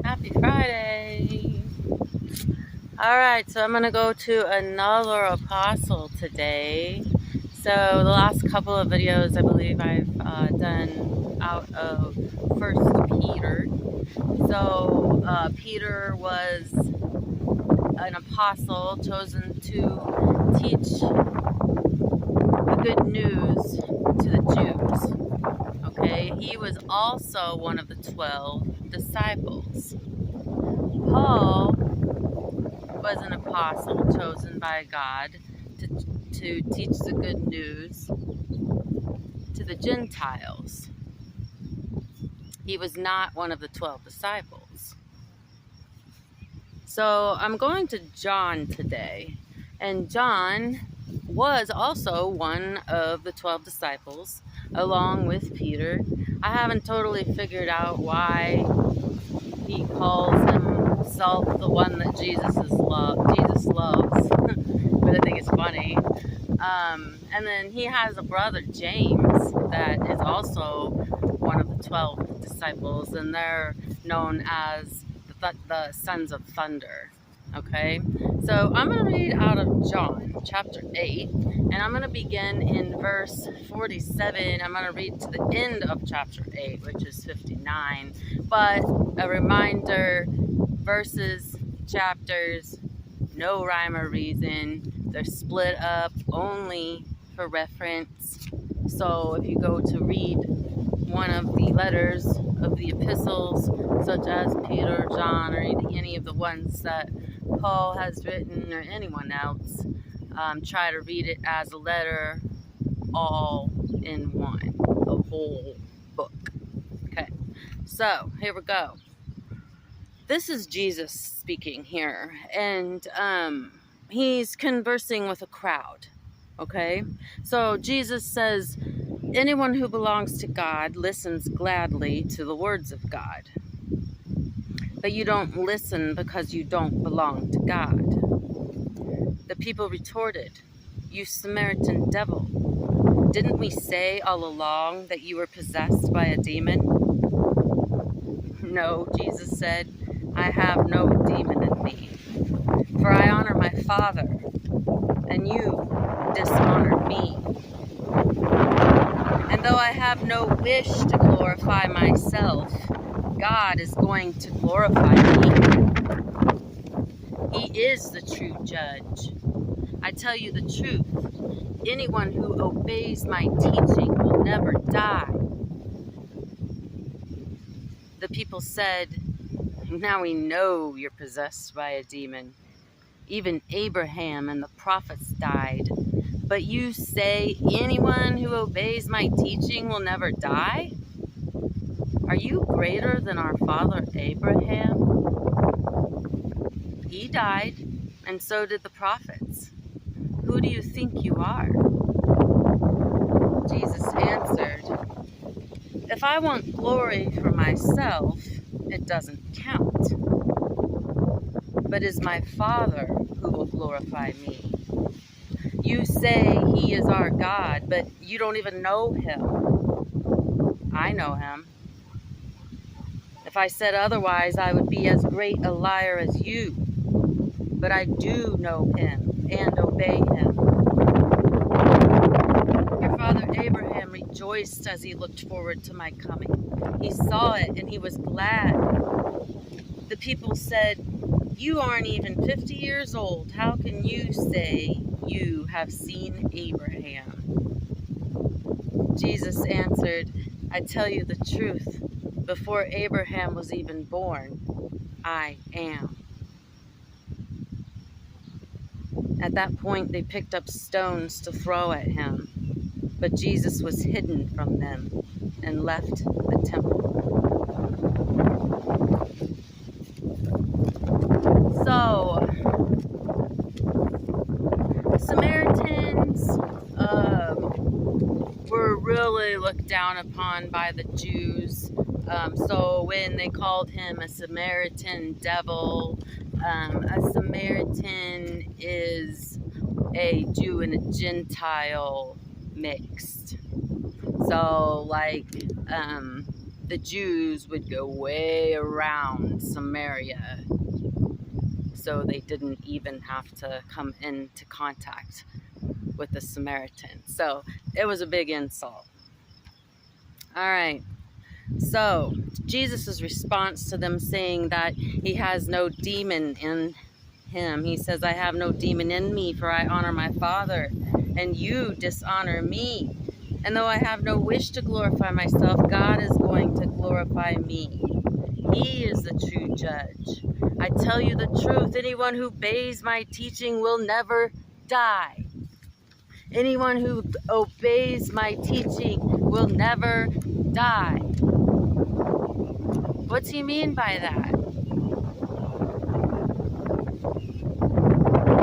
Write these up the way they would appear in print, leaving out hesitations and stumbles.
Happy Friday! Alright, so I'm going to go to another apostle today. So the last couple of videos I believe I've done out of First Peter. So Peter was an apostle chosen to teach the good news to the Jews. Okay, he was also one of the 12 disciples. Paul was an apostle chosen by God to teach the good news to the Gentiles. He was not one of the 12 disciples. So I'm going to John today, and John was also one of the 12 disciples along with Peter. I haven't totally figured out why he calls himself the one that Jesus loves, but I think it's funny. And then he has a brother, James, that is also one of the 12 disciples, and they're known as the Sons of Thunder. Okay, so I'm going to read out of John chapter 8, and I'm going to begin in verse 47. I'm going to read to the end of chapter 8, which is 59. But a reminder, verses, chapters, no rhyme or reason. They're split up only for reference. So if you go to read one of the letters of the epistles, such as Peter, John, or any of the ones that Paul has written, or anyone else, try to read it as a letter all in one, the whole book. Okay, so here we go. This is Jesus speaking here, and he's conversing with a crowd. Okay, so Jesus says, anyone who belongs to God listens gladly to the words of God. But you don't listen because you don't belong to God. The people retorted, you Samaritan devil, didn't we say all along that you were possessed by a demon? No, Jesus said, I have no demon in me, for I honor my Father, and you dishonor me. And though I have no wish to glorify myself, God is going to glorify me. He is the true judge. I tell you the truth, anyone who obeys my teaching will never die. The people said, now we know you're possessed by a demon. Even Abraham and the prophets died. But you say anyone who obeys my teaching will never die? Are you greater than our father Abraham? He died, and so did the prophets. Who do you think you are? Jesus answered, if I want glory for myself, it doesn't count. But it is my Father who will glorify me. You say he is our God, but you don't even know him. I know him. If I said otherwise, I would be as great a liar as you. But I do know him and obey him. Your father Abraham rejoiced as he looked forward to my coming. He saw it and he was glad. The people said, you aren't even 50 years old. How can you say you have seen Abraham? Jesus answered, I tell you the truth. Before Abraham was even born, I am. At that point, they picked up stones to throw at him, but Jesus was hidden from them and left the temple. So, Samaritans were really looked down upon by the Jews. So when they called him a Samaritan devil, a Samaritan is a Jew and a Gentile mixed. So like the Jews would go way around Samaria, so they didn't even have to come into contact with the Samaritan. So it was a big insult. All right. So Jesus' response to them saying that he has no demon in him. He says, I have no demon in me, for I honor my Father, and you dishonor me. And though I have no wish to glorify myself, God is going to glorify me. He is the true judge. I tell you the truth, anyone who obeys my teaching will never die. Anyone who obeys my teaching will never die. What's he mean by that?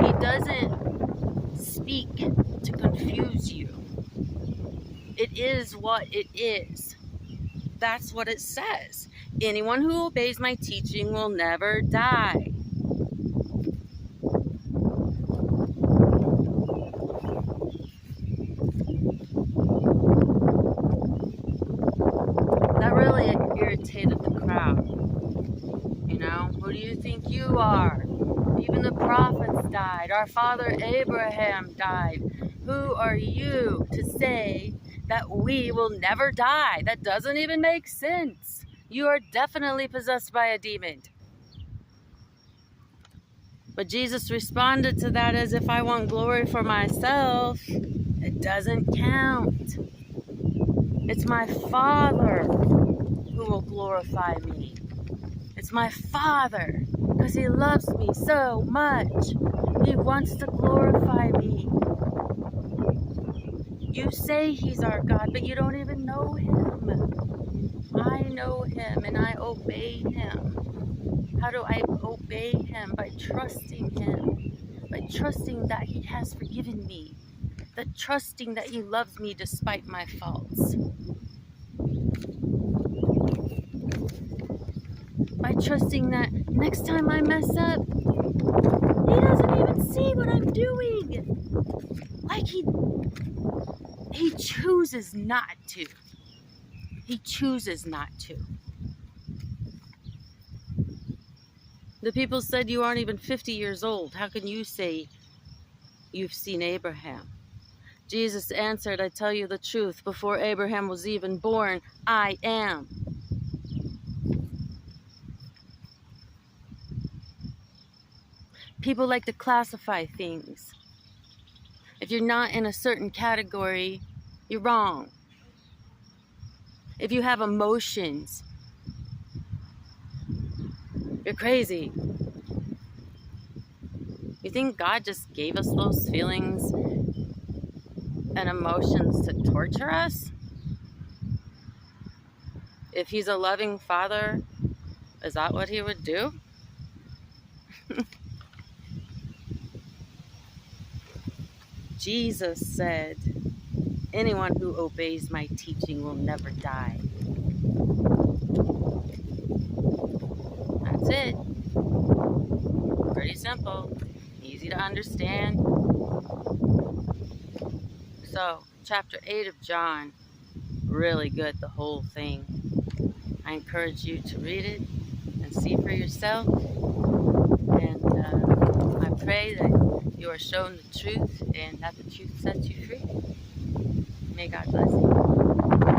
He doesn't speak to confuse you. It is what it is. That's what it says. Anyone who obeys my teaching will never die. That really irritated the crowd. You know, who do you think you are? Even the prophets died. Our father Abraham died. Who are you to say that we will never die? That doesn't even make sense. You are definitely possessed by a demon. But Jesus responded to that as if I want glory for myself. It doesn't count. It's my Father who will glorify me. It's my Father, because He loves me so much. He wants to glorify me. You say He's our God, but you don't even know Him. I know Him and I obey Him. How do I obey Him? By trusting Him. By trusting that He has forgiven me. By trusting that He loves me despite my faults. By trusting that next time I mess up, He doesn't even see what I'm doing. Like He chooses not to. He chooses not to. The people said, you aren't even 50 years old. How can you say you've seen Abraham? Jesus answered, I tell you the truth. Before Abraham was even born, I am. People like to classify things. If you're not in a certain category, you're wrong. If you have emotions, you're crazy. You think God just gave us those feelings and emotions to torture us? If He's a loving Father, is that what He would do? Jesus said, anyone who obeys my teaching will never die. That's it. Pretty simple. Easy to understand. So, chapter 8 of John, really good, the whole thing. I encourage you to read it and see for yourself. And I pray that you are shown the truth and that the truth sets you free. May God bless you.